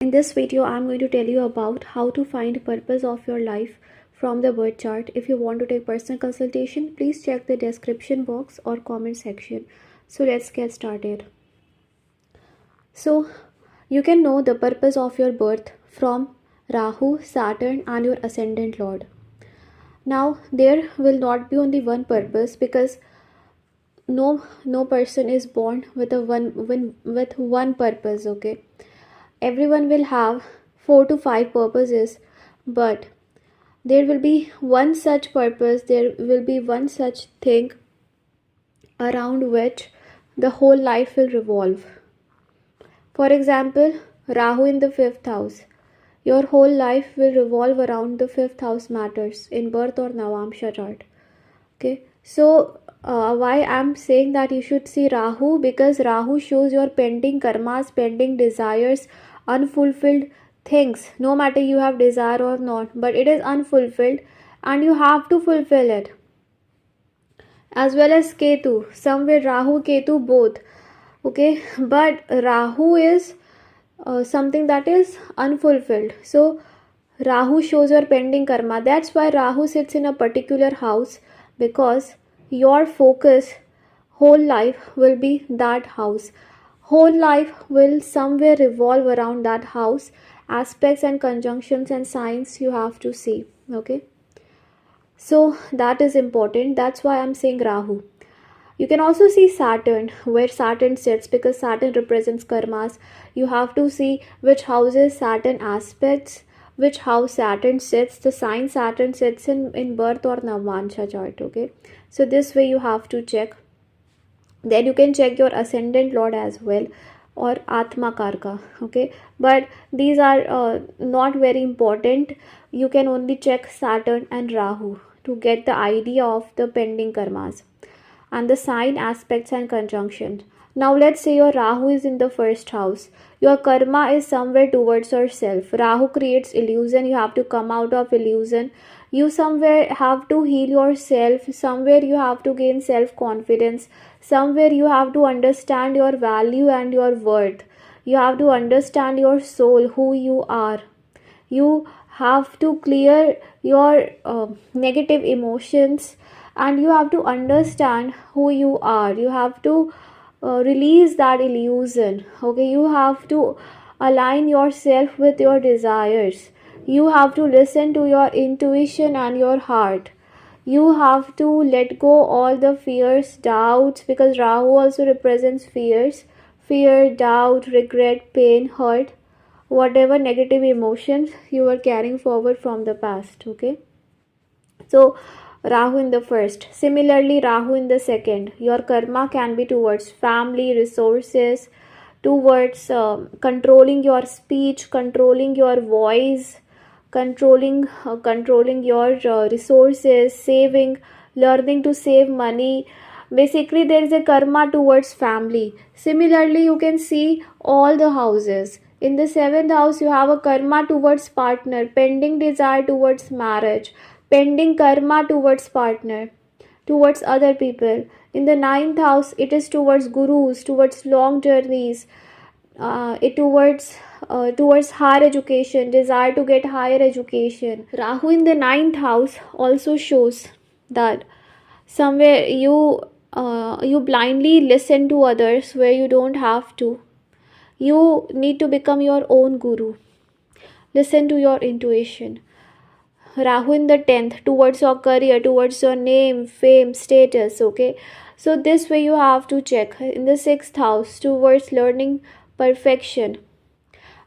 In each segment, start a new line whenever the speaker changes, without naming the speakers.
In this video, I'm going to tell you about how to find purpose of your life from the birth chart. If you want to take personal consultation, please check the description box or comment section. So let's get started. So you can know the purpose of your birth from Rahu, Saturn and your ascendant lord. Now there will not be only one purpose, because no person is born with one purpose, okay? Everyone will have 4 to 5 purposes, but there will be one such purpose, there will be one such thing around which the whole life will revolve. For example, Rahu in the 5th house. Your whole life will revolve around the 5th house matters in birth or Navamsha chart. Okay, so why I'm saying that you should see Rahu, because Rahu shows your pending karmas, pending desires, unfulfilled things. No matter you have desire or not, but it is unfulfilled and you have to fulfill it. As well as Ketu, somewhere Rahu, Ketu both. Okay, but Rahu is something that is unfulfilled. So Rahu shows your pending karma. That's why Rahu sits in a particular house, because your focus whole life will be that house. Whole life will somewhere revolve around that house. Aspects and conjunctions and signs you have to see. Okay, so that is important. That's why I'm saying Rahu. You can also see Saturn, where Saturn sits, because Saturn represents karmas. You have to see which houses Saturn aspects, which house Saturn sits, the sign Saturn sits in birth or Navamsha chart. Okay, so this way you have to check. Then you can check your ascendant lord as well, or Atma Karka. Okay, but these are not very important. You can only check Saturn and Rahu to get the idea of the pending karmas and the sign, aspects and conjunctions. Now let's say your Rahu is in the 1st house. Your karma is somewhere towards yourself. Rahu creates illusion. You have to come out of illusion. You somewhere have to heal yourself. Somewhere you have to gain self-confidence. Somewhere you have to understand your value and your worth. You have to understand your soul, who you are. You have to clear your negative emotions, and you have to understand who you are. You have to release that illusion. Okay, you have to align yourself with your desires. You have to listen to your intuition and your heart. You have to let go all the fears, doubts, because Rahu also represents fears. Fear, doubt, regret, pain, hurt, whatever negative emotions you were carrying forward from the past. Okay, so Rahu in the 1st. Similarly, Rahu in the 2nd. Your karma can be towards family, resources, towards controlling your speech, controlling your voice, controlling your resources, saving, learning to save money. Basically, there is a karma towards family. Similarly, you can see all the houses. In the 7th house, you have a karma towards partner, pending desire towards marriage, pending karma towards partner, towards other people. In the 9th house, it is towards gurus, towards long journeys, towards higher education, desire to get higher education. Rahu in the 9th house also shows that somewhere you blindly listen to others where you don't have to. You need to become your own guru. Listen to your intuition. Rahu in the 10th, towards your career, towards your name, fame, status. Okay, so this way you have to check. In the 6th house, towards learning perfection.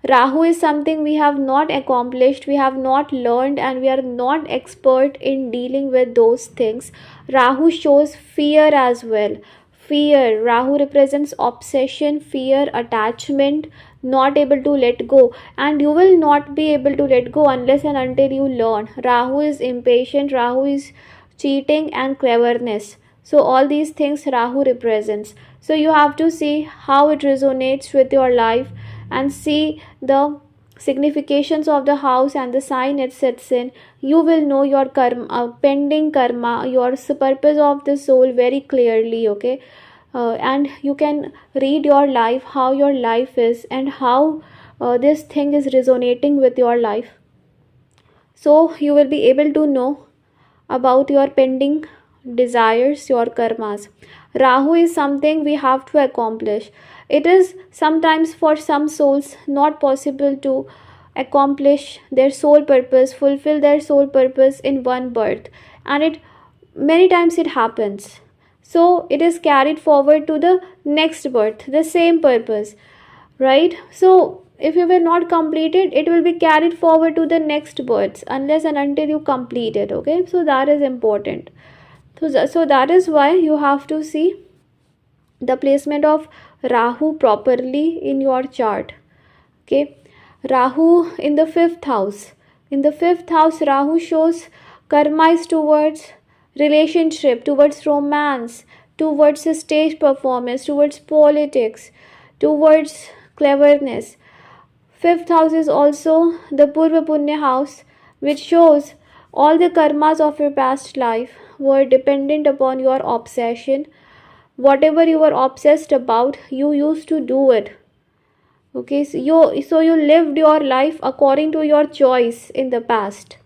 Rahu is something we have not accomplished, we have not learned, and we are not expert in dealing with those things. Rahu shows fear as well. Fear. Rahu represents obsession, fear, attachment, not able to let go, and you will not be able to let go unless and until you learn. Rahu is impatient, Rahu is cheating and cleverness. So all these things Rahu represents. So you have to see how it resonates with your life and see the significations of the house and the sign it sits in. You will know your karma, pending karma, your purpose of the soul very clearly. Okay, and you can read your life, how your life is, and how this thing is resonating with your life. So you will be able to know about your pending desires, your karmas. Rahu is something we have to accomplish. It is sometimes for some souls not possible to accomplish their soul purpose, fulfill their soul purpose in one birth, and it many times it happens. So it is carried forward to the next birth, the same purpose, right? So if you will not complete it, it will be carried forward to the next births unless and until you complete it. Okay, so that is important. So that is why you have to see the placement of Rahu properly in your chart. Okay, Rahu in the fifth house. In the fifth house, Rahu shows karma is towards relationship, towards romance, towards stage performance, towards politics, towards cleverness. Fifth house is also the Purva Punya house, which shows all the karmas of your past life were dependent upon your obsession. Whatever you were obsessed about, you used to do it. Okay, so you lived your life according to your choice in the past.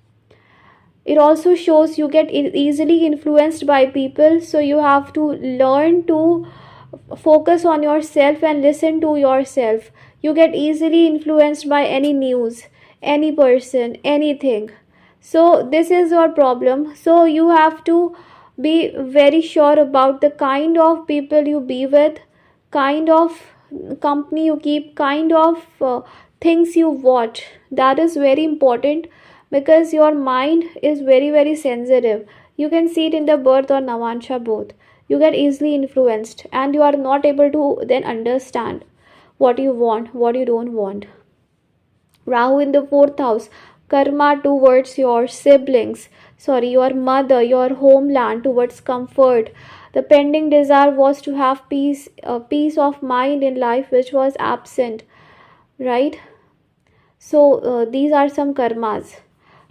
It also shows you get easily influenced by people, so you have to learn to focus on yourself and listen to yourself. You get easily influenced by any news, any person, anything. So this is your problem. So you have to be very sure about the kind of people you be with, kind of company you keep, kind of things you watch. That is very important, because your mind is very sensitive. You can see it in the birth or navansha both. You get easily influenced and you are not able to then understand what you want, what you don't want. Rahu in the fourth house, karma towards your siblings, your mother, your homeland, towards comfort. The pending desire was to have peace, peace of mind in life, which was absent, right? So these are some karmas.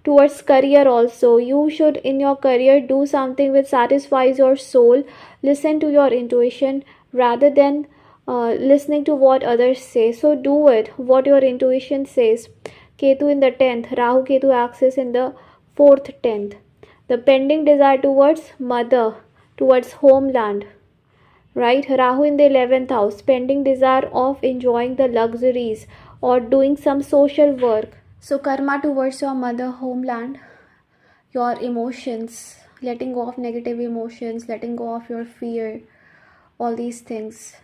Towards career also, you should in your career do something which satisfies your soul. Listen to your intuition rather than listening to what others say. So do it what your intuition says. Ketu in the 10th, Rahu Ketu axis in the 4th 10th. The pending desire towards mother, towards homeland, right? Rahu in the 11th house, pending desire of enjoying the luxuries or doing some social work. So karma towards your mother, homeland, your emotions, letting go of negative emotions, letting go of your fear, all these things.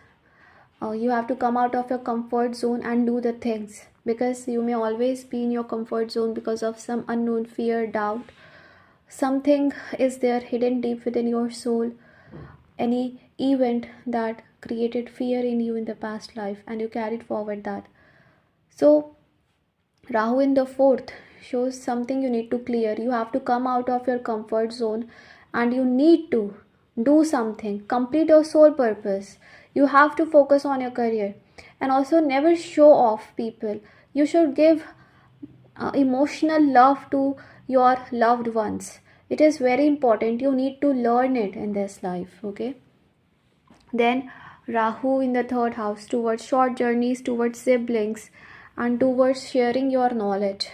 You have to come out of your comfort zone and do the things, because you may always be in your comfort zone because of some unknown fear, doubt. Something is there hidden deep within your soul, any event that created fear in you in the past life, and you carried forward that. So Rahu in the 4th shows something you need to clear. You have to come out of your comfort zone and you need to do something, complete your soul purpose. You have to focus on your career, and also never show off people. You should give emotional love to your loved ones. It is very important. You need to learn it in this life. Okay. Then Rahu in the 3rd house, towards short journeys, towards siblings, and towards sharing your knowledge.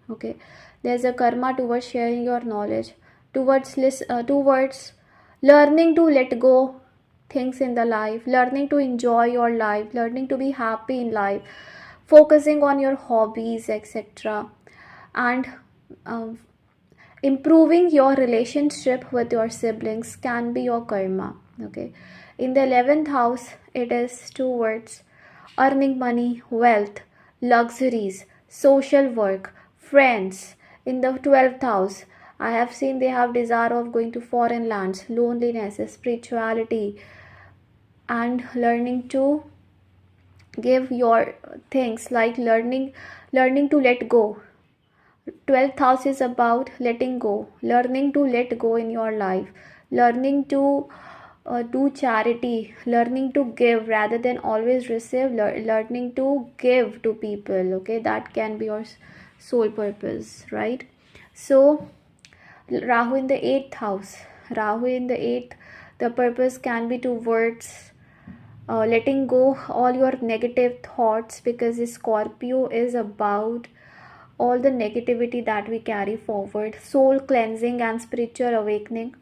Okay, there's a karma towards sharing your knowledge, towards learning to let go things in the life, learning to enjoy your life, learning to be happy in life, focusing on your hobbies, etc., and improving your relationship with your siblings can be your karma. Okay, in the 11th house, it is towards earning money, wealth, luxuries, social work, friends. In the 12th house, I have seen they have desire of going to foreign lands, loneliness, spirituality, and learning to give your things, like learning to let go. 12th house is about letting go, learning to let go in your life, learning to do charity, learning to give rather than always receive, learning to give to people. Okay, that can be your soul purpose, right? So Rahu in the 8th house, Rahu in the 8th, the purpose can be towards letting go all your negative thoughts, because this Scorpio is about all the negativity that we carry forward. Soul cleansing and spiritual awakening.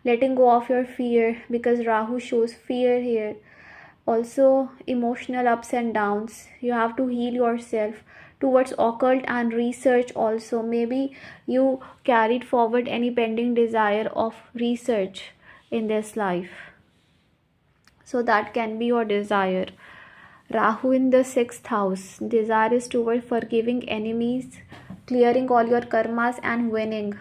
Letting go of your fear, because Rahu shows fear here. Also emotional ups and downs. You have to heal yourself towards occult and research also. Maybe you carried forward any pending desire of research in this life, so that can be your desire. Rahu in the 6th house. Desire is toward forgiving enemies, clearing all your karmas and winning.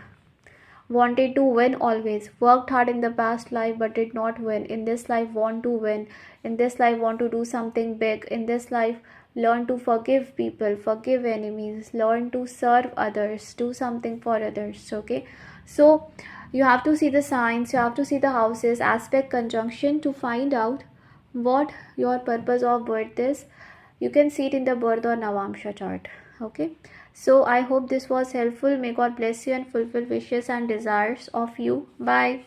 Wanted to win always. Worked hard in the past life but did not win. In this life want to win. In this life want to do something big. In this life learn to forgive people, forgive enemies, learn to serve others, do something for others. Okay, so you have to see the signs, you have to see the houses, aspect, conjunction to find out what your purpose of birth is. You can see it in the birth or Navamsha chart. Okay, so I hope this was helpful. May God bless you and fulfill wishes and desires of you. Bye.